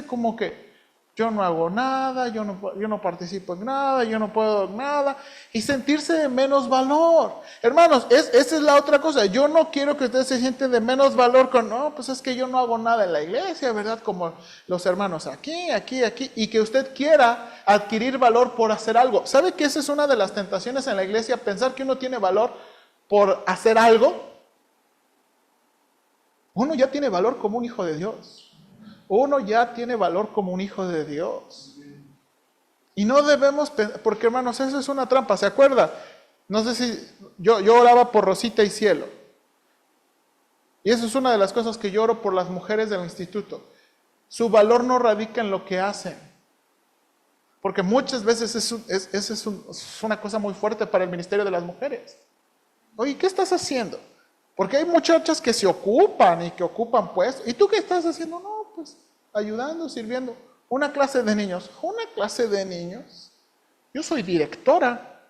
como que yo no hago nada, yo no participo en nada, yo no puedo nada, y sentirse de menos valor. Hermanos, esa es la otra cosa. Yo no quiero que usted se siente de menos valor no, pues es que yo no hago nada en la iglesia, ¿verdad? Como los hermanos aquí, y que usted quiera adquirir valor por hacer algo. ¿Sabe que esa es una de las tentaciones en la iglesia? Pensar que uno tiene valor por hacer algo. Uno ya tiene valor como un hijo de Dios. Uno ya tiene valor como un hijo de Dios. Y no debemos, porque hermanos, eso es una trampa, ¿se acuerda? No sé si, yo oraba por Rosita y Cielo. Y eso es una de las cosas que yo oro por las mujeres del instituto. Su valor no radica en lo que hacen. Porque muchas veces es una cosa muy fuerte para el ministerio de las mujeres. Oye, ¿qué estás haciendo? Porque hay muchachas que se ocupan y que ocupan puestos. ¿Y tú qué estás haciendo? No, pues ayudando, sirviendo. Una clase de niños. ¿Una clase de niños? Yo soy directora.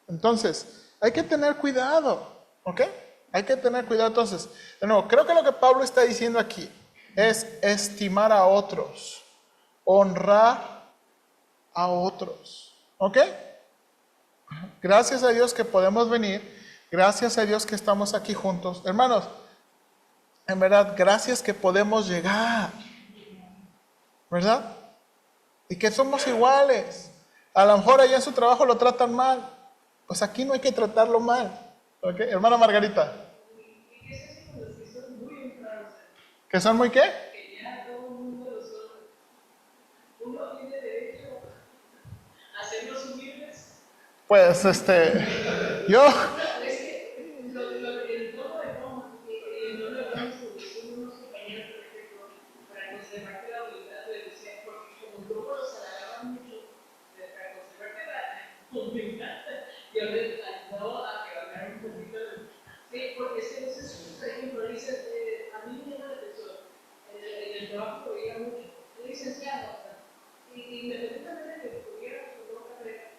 Entonces, hay que tener cuidado. ¿Ok? Hay que tener cuidado. Entonces, de nuevo, creo que lo que Pablo está diciendo aquí es estimar a otros. Honrar a otros. ¿Ok? Gracias a Dios que podemos venir, gracias a Dios que estamos aquí juntos. Hermanos, en verdad, gracias que podemos llegar, ¿verdad? Y que somos iguales. A lo mejor allá en su trabajo lo tratan mal, pues aquí no hay que tratarlo mal. ¿Ok? Hermana Margarita. ¿Que son muy qué? Que ya todo el mundo lo son. Uno tiene derecho a ser los humildes. Pues, yo... Es que el tono de broma, no lo hablamos con unos compañeros, por ejemplo, para conservarte la humildad, le decía, porque como el grupo los halagaban mucho, para conservarte la humildad, yo les ayudaba a que bajaran un poquito. Sí, porque es que veces, por ejemplo, dices, a mí me llama la atención, en el trabajo que veía mucho, licenciado, y independientemente de que tuviera su otra carrera,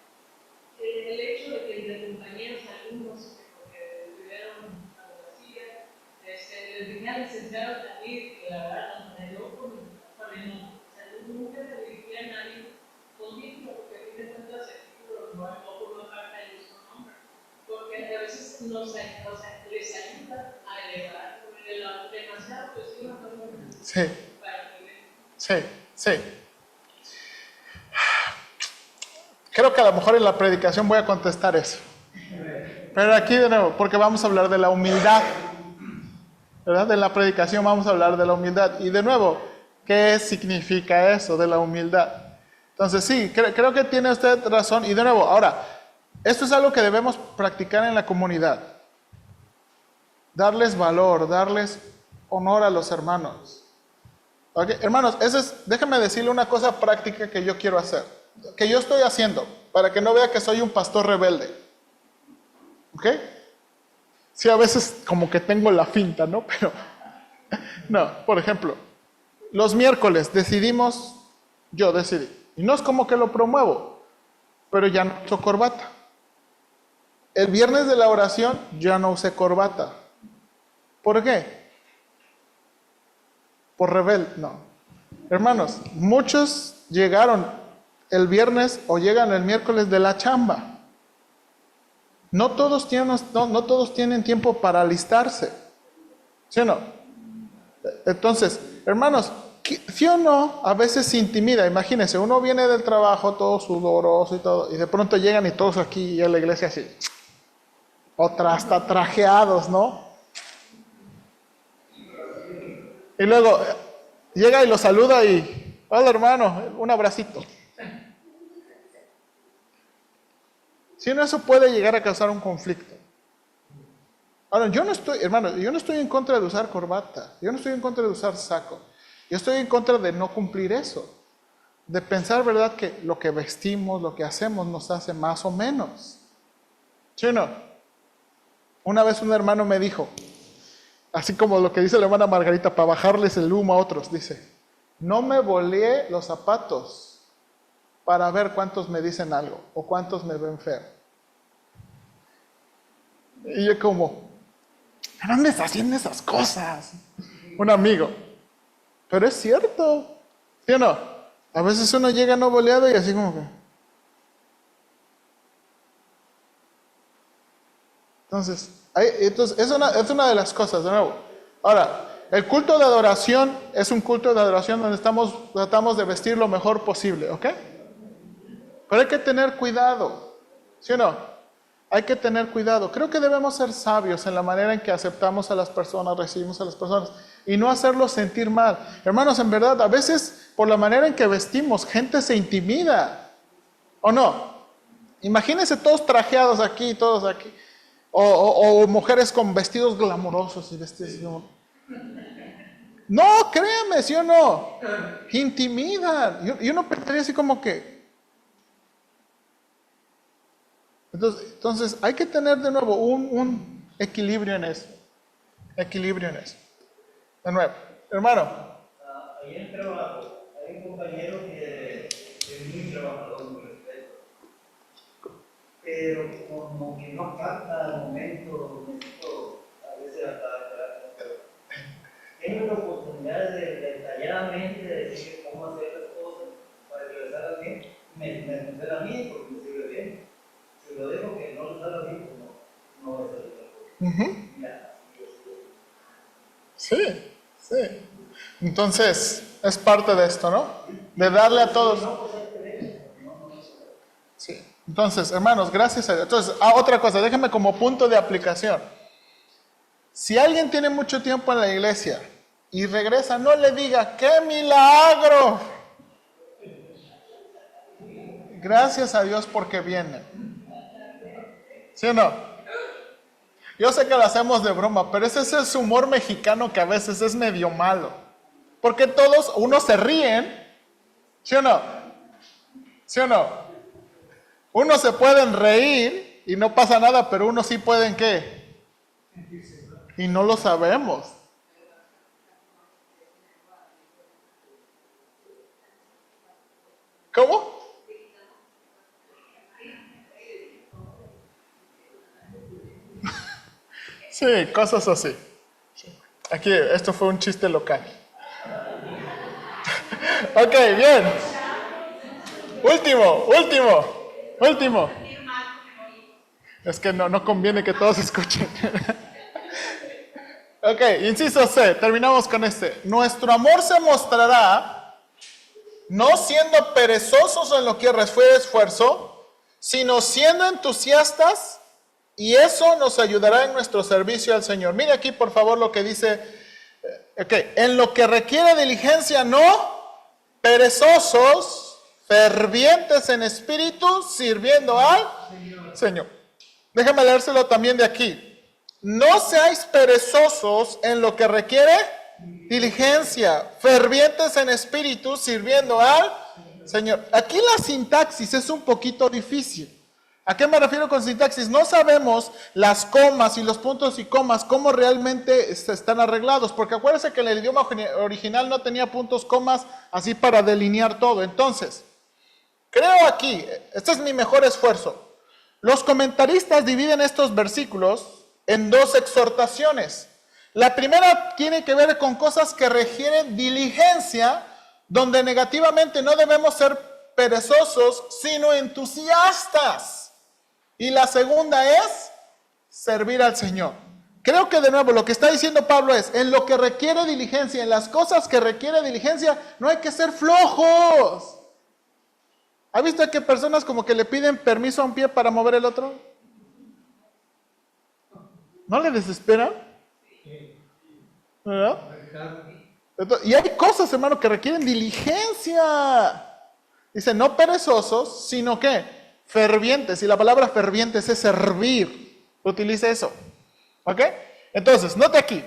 el hecho de que entre compañeros, alumnos que estudiaron abogacía, les venía licenciado también, que la verdad me dio con el nombre. O sea, nunca me dirigía a nadie con título, porque a fin de cuentas el título no forma parte del mismo nombre. Porque a veces les ayuda a elevar demasiado autoestima para poder. Sí. Creo que a lo mejor en la predicación voy a contestar eso. Pero aquí de nuevo, porque vamos a hablar de la humildad. ¿Verdad? En la predicación vamos a hablar de la humildad. Y de nuevo, ¿qué significa eso de la humildad? Entonces sí, creo que tiene usted razón. Y de nuevo, ahora, esto es algo que debemos practicar en la comunidad. Darles valor, darles honor a los hermanos. ¿Okay? Hermanos, déjenme decirle una cosa práctica que yo quiero hacer. Que yo estoy haciendo, para que no vea que soy un pastor rebelde. ¿Ok? Sí, a veces como que tengo la finta, ¿no? No, por ejemplo, los miércoles yo decidí, y no es como que lo promuevo, pero ya no uso corbata. El viernes de la oración ya no usé corbata. ¿Por qué? Por rebelde, no. Hermanos, muchos llegaron el viernes o llegan el miércoles de la chamba. No todos tienen tiempo para alistarse. ¿Sí o no? Entonces, hermanos, ¿sí o no? A veces se intimida. Imagínense, uno viene del trabajo todo sudoroso y todo, y de pronto llegan y todos aquí a la iglesia así. Hasta trajeados, ¿no? Y luego llega y lo saluda y, hola hermano, un abracito. Si no, eso puede llegar a causar un conflicto. Ahora, yo no estoy en contra de usar corbata, yo no estoy en contra de usar saco, yo estoy en contra de no cumplir eso, de pensar, ¿verdad?, que lo que vestimos, lo que hacemos nos hace más o menos. ¿Sí o no? Una vez un hermano me dijo, así como lo que dice la hermana Margarita, para bajarles el humo a otros, dice, no me boleé los zapatos para ver cuántos me dicen algo o cuántos me ven feo. Y yo como, ¿de dónde se haciendo esas cosas? Un amigo. Pero es cierto, ¿sí o no? A veces uno llega no boleado y así como que... Entonces es una de las cosas, de nuevo. Ahora, el culto de adoración es un culto de adoración donde tratamos de vestir lo mejor posible, ¿ok? Pero hay que tener cuidado, ¿sí o no? Hay que tener cuidado. Creo que debemos ser sabios en la manera en que aceptamos a las personas, recibimos a las personas, y no hacerlos sentir mal. Hermanos, en verdad, a veces por la manera en que vestimos, gente se intimida, ¿o no? Imagínense todos trajeados aquí, todos aquí. O mujeres con vestidos glamurosos y vestidos glamurosos. No, créame, ¿sí o no? Intimidan. Y uno pensaría así como que... Entonces hay que tener de nuevo un equilibrio en eso. Equilibrio en eso. De nuevo, hermano. Ahí en el trabajo, hay un compañero que es muy trabajador, muy respeto. Pero como que no capta al momento, a veces hasta tiene la oportunidad de detalladamente decir cómo hacer las cosas para que le salga bien. Me funciona a mí porque me sirve bien. Si lo dejo que no le salga bien, pues no va a salir la cosa. Sí, sí. Entonces, es parte de esto, ¿no? De darle a todos. Sí. Entonces, hermanos, gracias a Dios. Entonces, otra cosa, déjenme como punto de aplicación. Si alguien tiene mucho tiempo en la iglesia y regresa, no le diga, ¡qué milagro! Gracias a Dios porque viene. ¿Sí o no? Yo sé que lo hacemos de broma, pero ese es ese humor mexicano que a veces es medio malo. Porque todos, unos se ríen, ¿sí o no? ¿Sí o no? Unos se pueden reír y no pasa nada, pero unos sí pueden, ¿qué? Y no lo sabemos. ¿Cómo? Sí, cosas así. Aquí, esto fue un chiste local. Ok, bien. Último. Es que no conviene que todos escuchen. Ok, inciso C, terminamos con este. Nuestro amor se mostrará no siendo perezosos en lo que refiere esfuerzo, sino siendo entusiastas, y eso nos ayudará en nuestro servicio al Señor. Mire aquí, por favor, lo que dice, en lo que requiere diligencia, no perezosos, fervientes en espíritu, sirviendo al Señor. Déjame leérselo también de aquí. No seáis perezosos en lo que requiere diligencia, fervientes en espíritu, sirviendo al Señor. Aquí la sintaxis es un poquito difícil, ¿A qué me refiero con sintaxis? No sabemos las comas y los puntos y comas, cómo realmente están arreglados, porque acuérdense que el idioma original no tenía puntos, comas, así para delinear todo. Entonces, creo aquí, este es mi mejor esfuerzo, los comentaristas dividen estos versículos en dos exhortaciones. La primera tiene que ver con cosas que requieren diligencia, donde negativamente no debemos ser perezosos, sino entusiastas. Y la segunda es servir al Señor. Creo que de nuevo lo que está diciendo Pablo es, en lo que requiere diligencia, en las cosas que requiere diligencia, no hay que ser flojos. ¿Ha visto que personas como que le piden permiso a un pie para mover el otro? ¿No le desesperan? ¿Verdad? Y hay cosas, hermano, que requieren diligencia. Dice, no perezosos, sino que fervientes. Y la palabra fervientes es servir. Utiliza eso. ¿Ok? Entonces, note aquí.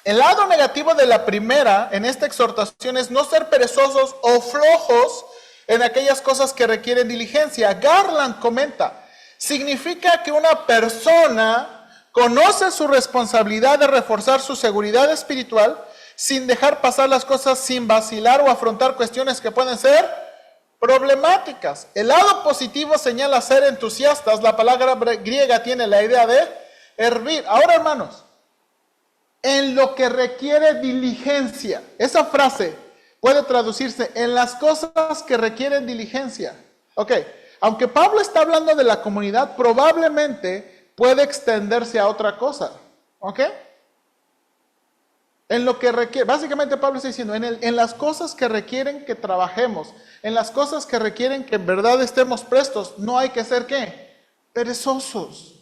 El lado negativo de la primera, en esta exhortación, es no ser perezosos o flojos en aquellas cosas que requieren diligencia. Garland comenta, significa que una persona conoce su responsabilidad de reforzar su seguridad espiritual sin dejar pasar las cosas, sin vacilar o afrontar cuestiones que pueden ser problemáticas. El lado positivo señala ser entusiastas. La palabra griega tiene la idea de hervir. Ahora, hermanos, en lo que requiere diligencia, esa frase puede traducirse en las cosas que requieren diligencia. Ok, aunque Pablo está hablando de la comunidad, probablemente puede extenderse a otra cosa. Ok, en lo que requiere, básicamente Pablo está diciendo, en las cosas que requieren que trabajemos, en las cosas que requieren que en verdad estemos prestos, no hay que ser ¿qué? Perezosos,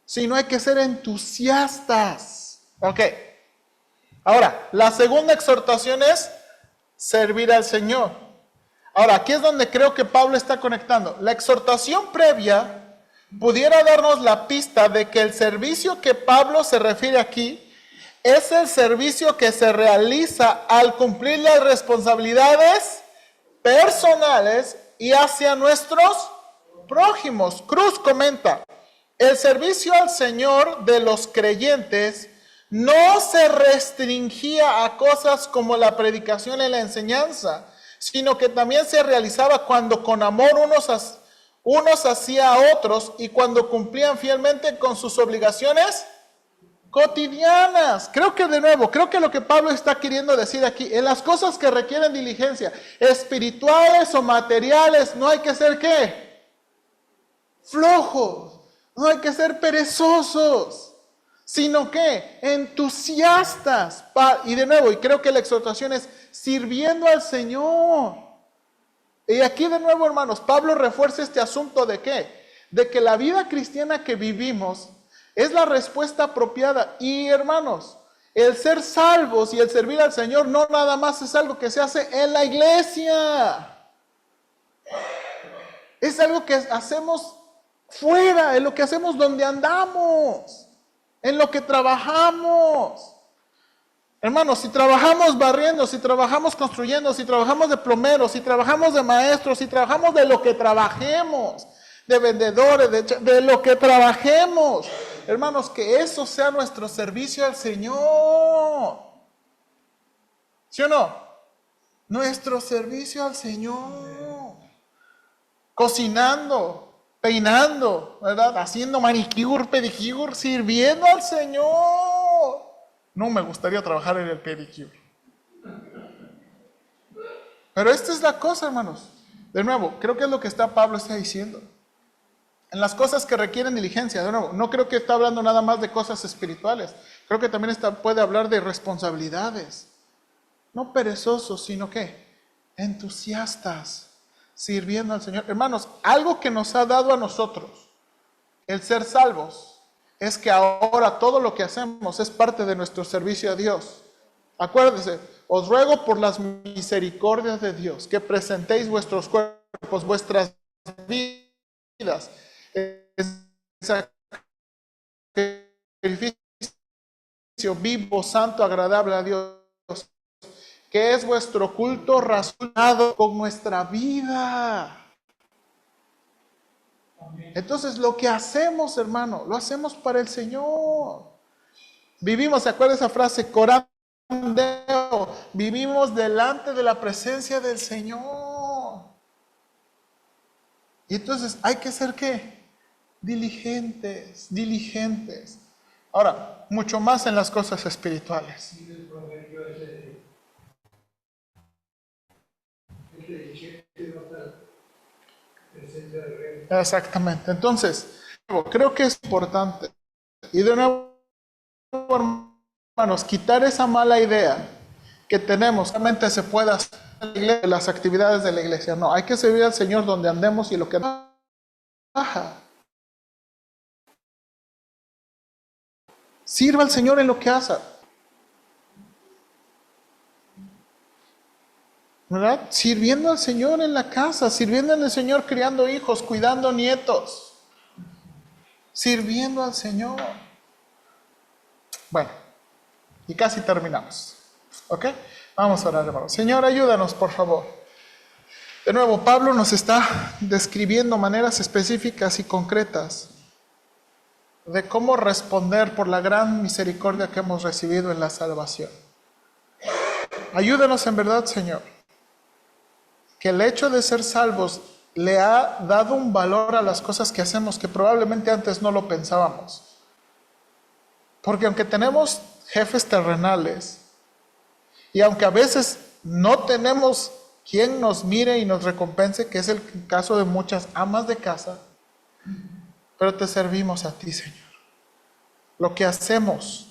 sino hay que ser entusiastas. Ok, ahora, la segunda exhortación es servir al Señor. Ahora, aquí es donde creo que Pablo está conectando. La exhortación previa pudiera darnos la pista de que el servicio que Pablo se refiere aquí es el servicio que se realiza al cumplir las responsabilidades personales y hacia nuestros prójimos. Cruz comenta, el servicio al Señor de los creyentes no se restringía a cosas como la predicación y la enseñanza, sino que también se realizaba cuando con amor unos hacia a otros y cuando cumplían fielmente con sus obligaciones cotidianas. Creo que de nuevo, creo que lo que Pablo está queriendo decir aquí, en las cosas que requieren diligencia, espirituales o materiales, no hay que ser ¿qué? Flojos, no hay que ser perezosos, sino que entusiastas. Y de nuevo, y creo que la exhortación es sirviendo al Señor. Y aquí de nuevo, hermanos, Pablo refuerza este asunto de ¿qué? De que la vida cristiana que vivimos es la respuesta apropiada. Y hermanos, el ser salvos y el servir al Señor no nada más es algo que se hace en la iglesia. Es algo que hacemos fuera, es lo que hacemos donde andamos, en lo que trabajamos. Hermanos, si trabajamos barriendo, si trabajamos construyendo, si trabajamos de plomeros, si trabajamos de maestros, si trabajamos de lo que trabajemos, de vendedores, de lo que trabajemos, hermanos, que eso sea nuestro servicio al Señor. ¿Sí o no? Nuestro servicio al Señor. Cocinando, peinando, ¿verdad? Haciendo manicure, pedicure, sirviendo al Señor. No me gustaría trabajar en el pedicure. Pero esta es la cosa, hermanos. De nuevo, creo que es lo que Pablo está diciendo. En las cosas que requieren diligencia, de nuevo, no creo que está hablando nada más de cosas espirituales. Creo que también puede hablar de responsabilidades. No perezosos, sino ¿qué? Entusiastas, sirviendo al Señor. Hermanos, algo que nos ha dado a nosotros el ser salvos es que ahora todo lo que hacemos es parte de nuestro servicio a Dios. Acuérdense, os ruego por las misericordias de Dios que presentéis vuestros cuerpos, vuestras vidas, sacrificio vivo, santo, agradable a Dios, que es vuestro culto razonado con nuestra vida. Entonces lo que hacemos, hermano, lo hacemos para el Señor. Vivimos, ¿se acuerda esa frase? Corandeo. Vivimos delante de la presencia del Señor. Y entonces hay que ser ¿qué? Diligentes, diligentes. Ahora, mucho más en las cosas espirituales. Exactamente. Entonces, creo que es importante. Y de nuevo, hermanos, quitar esa mala idea que tenemos. Realmente se puede hacer en las actividades de la iglesia. No, hay que servir al Señor donde andemos y lo que baja. Sirva al Señor en lo que hace. ¿Verdad? Sirviendo al Señor en la casa, sirviendo al Señor criando hijos, cuidando nietos. Sirviendo al Señor. Bueno, y casi terminamos. ¿Ok? Vamos a orar, hermano. Señor, ayúdanos, por favor. De nuevo, Pablo nos está describiendo maneras específicas y concretas de cómo responder por la gran misericordia que hemos recibido en la salvación. Ayúdanos en verdad, Señor, que el hecho de ser salvos le ha dado un valor a las cosas que hacemos que probablemente antes no lo pensábamos. Porque aunque tenemos jefes terrenales y aunque a veces no tenemos quien nos mire y nos recompense, que es el caso de muchas amas de casa, pero te servimos a ti, Señor. Lo que hacemos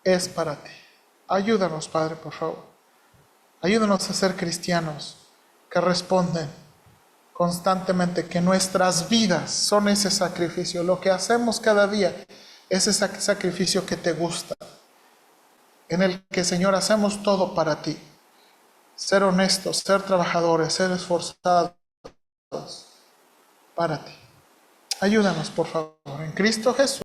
es para ti. Ayúdanos, Padre, por favor. Ayúdanos a ser cristianos que responden constantemente que nuestras vidas son ese sacrificio. Lo que hacemos cada día es ese sacrificio que te gusta, en el que, Señor, hacemos todo para ti. Ser honestos, ser trabajadores, ser esforzados para ti. Ayúdanos, por favor, en Cristo Jesús.